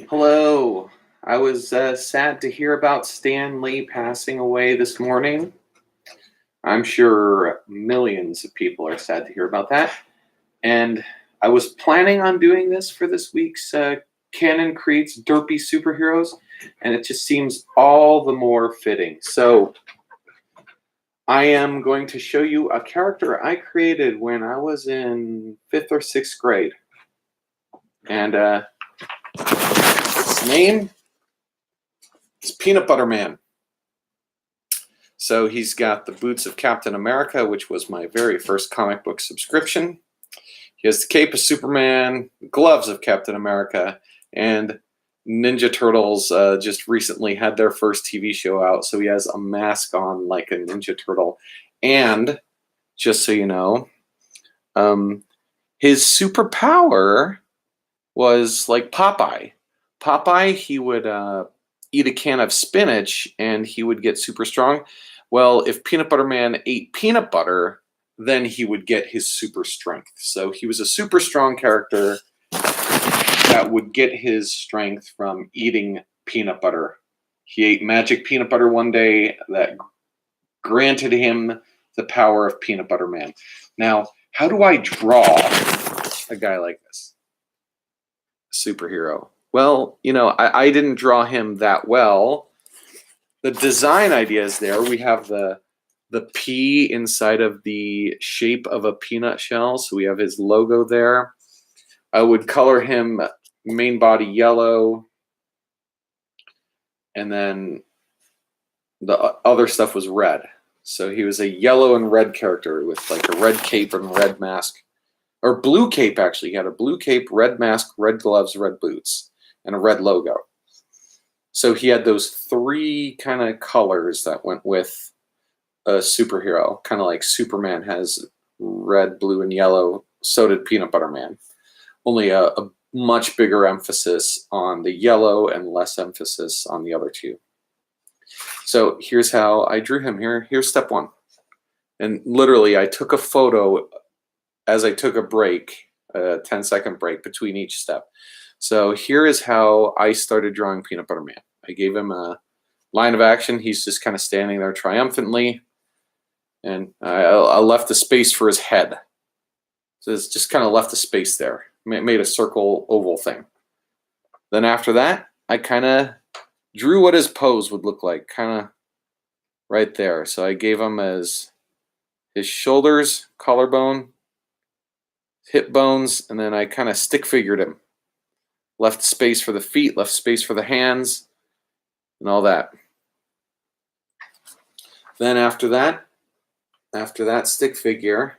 Hello. I was sad to hear about Stan Lee passing away this morning. I'm sure millions of people are sad to hear about that. And I was planning on doing this for this week's Canon Creates Derpy Superheroes, and it just seems all the more fitting. So I am going to show you a character I created when I was in 5th or 6th grade. And its name is Peanut Butter Man. So he's got the boots of Captain America, which was my very first comic book subscription. He has the cape of Superman, gloves of Captain America, and Ninja Turtles just recently had their first TV show out, so he has a mask on like a Ninja Turtle. And just so you know, his superpower was like Popeye. Popeye, he would eat a can of spinach and he would get super strong. Well, if Peanut Butter Man ate peanut butter, then he would get his super strength. So he was a super strong character that would get his strength from eating peanut butter. He ate magic peanut butter one day that granted him the power of Peanut Butter Man. Now, how do I draw a guy like this? Superhero. Well, you know, I didn't draw him that well. The design idea is there. We have the P inside of the shape of a peanut shell, so we have his logo there. I would color him main body yellow, and then the other stuff was red. So he was a yellow and red character with like a red cape and red mask. Or blue cape, actually. He had a blue cape, red mask, red gloves, red boots, and a red logo. So he had those three kind of colors that went with a superhero. Kind of like Superman has red, blue, and yellow. So did Peanut Butter Man. Only a much bigger emphasis on the yellow and less emphasis on the other two. So here's how I drew him. Here's step one. And literally, I took a photo as I took a break, a 10-second break between each step. So here is how I started drawing Peanut Butter Man. I gave him a line of action. He's just kind of standing there triumphantly. And I left a space for his head. So it's just kind of left a space there. Made a circle oval thing. Then after that, I kind of drew what his pose would look like, kind of right there. So I gave him as his shoulders, collarbone, hip bones, and then I kind of stick figured him. Left space for the feet, left space for the hands, and all that. Then after that stick figure,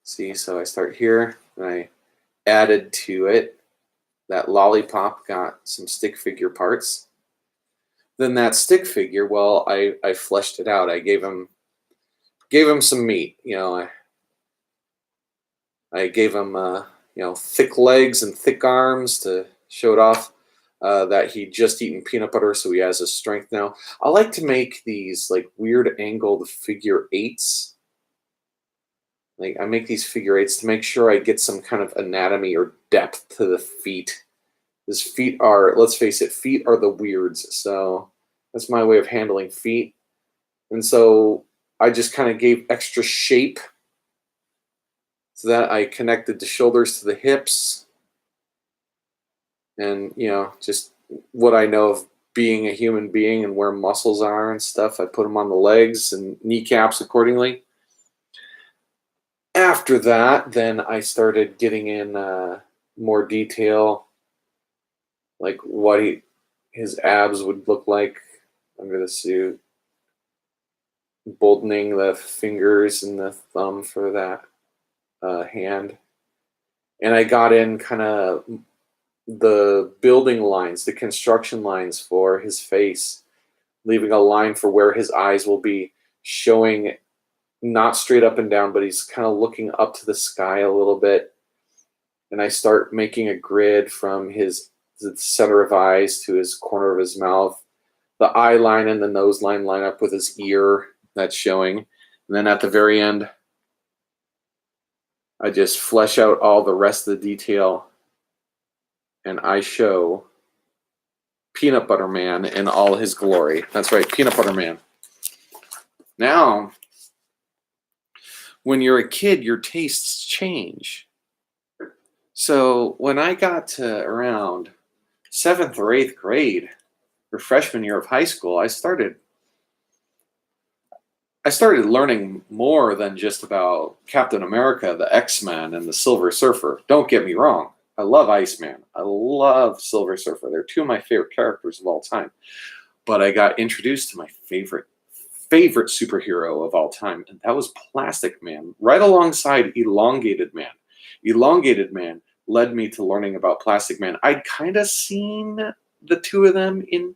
see, so I start here, and I added to it. That lollipop got some stick figure parts. Then that stick figure, well, I fleshed it out. I gave him some meat. You know, I gave him thick legs and thick arms to show it off that he'd just eaten peanut butter, so he has his strength now. I like to make these like weird angled figure eights. Like I make these figure eights to make sure I get some kind of anatomy or depth to the feet. His feet are, let's face it, feet are the weirds. So that's my way of handling feet. And so I just kind of gave extra shape so that I connected the shoulders to the hips. And, you know, just what I know of being a human being and where muscles are and stuff. I put them on the legs and kneecaps accordingly. After that, then I started getting in more detail, like what his abs would look like under the suit, boldening the fingers and the thumb for that hand. And I got in kind of the building lines, the construction lines for his face, leaving a line for where his eyes will be, showing not straight up and down, but he's kind of looking up to the sky a little bit. And I start making a grid from the center of eyes to his corner of his mouth. The eye line and the nose line line up with his ear. That's showing. And then at the very end, I just flesh out all the rest of the detail and I show Peanut Butter Man in all his glory. That's right, Peanut Butter Man. Now, when you're a kid, your tastes change. So when I got to around 7th or 8th grade, or freshman year of high school, I started learning more than just about Captain America, the X-Men, and the Silver Surfer. Don't get me wrong. I love Iceman. I love Silver Surfer. They're two of my favorite characters of all time. But I got introduced to my favorite superhero of all time, and that was Plastic Man, right alongside Elongated Man. Elongated Man led me to learning about Plastic Man. I'd kind of seen the two of them in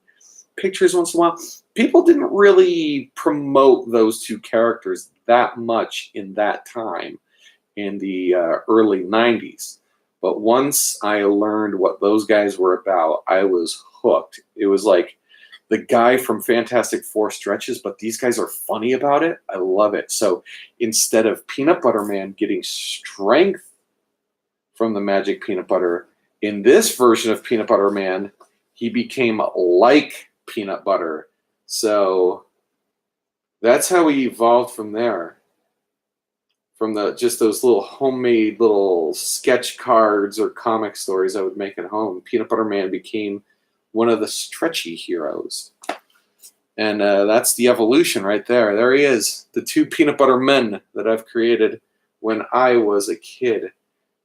pictures once in a while. People didn't really promote those two characters that much in that time in the early 90s. But once I learned what those guys were about, I was hooked. It was like the guy from Fantastic Four stretches, but these guys are funny about it. I love it. So instead of Peanut Butter Man getting strength from the magic peanut butter, in this version of Peanut Butter Man, he became like peanut butter. So that's how we evolved from there. From just those little homemade little sketch cards or comic stories I would make at home, Peanut Butter Man became one of the stretchy heroes. And that's the evolution right there. There he is, the two peanut butter men that I've created when I was a kid.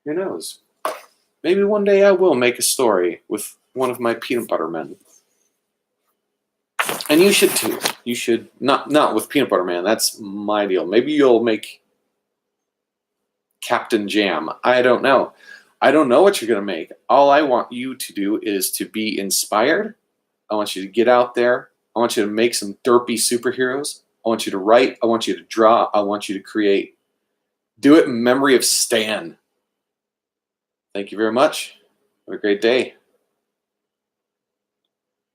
Who knows? Maybe one day I will make a story with one of my peanut butter men. And you should too. You should, not with Peanut Butter Man. That's my deal. Maybe you'll make Captain Jam. I don't know. I don't know what you're going to make. All I want you to do is to be inspired. I want you to get out there. I want you to make some derpy superheroes. I want you to write. I want you to draw. I want you to create. Do it in memory of Stan. Thank you very much. Have a great day.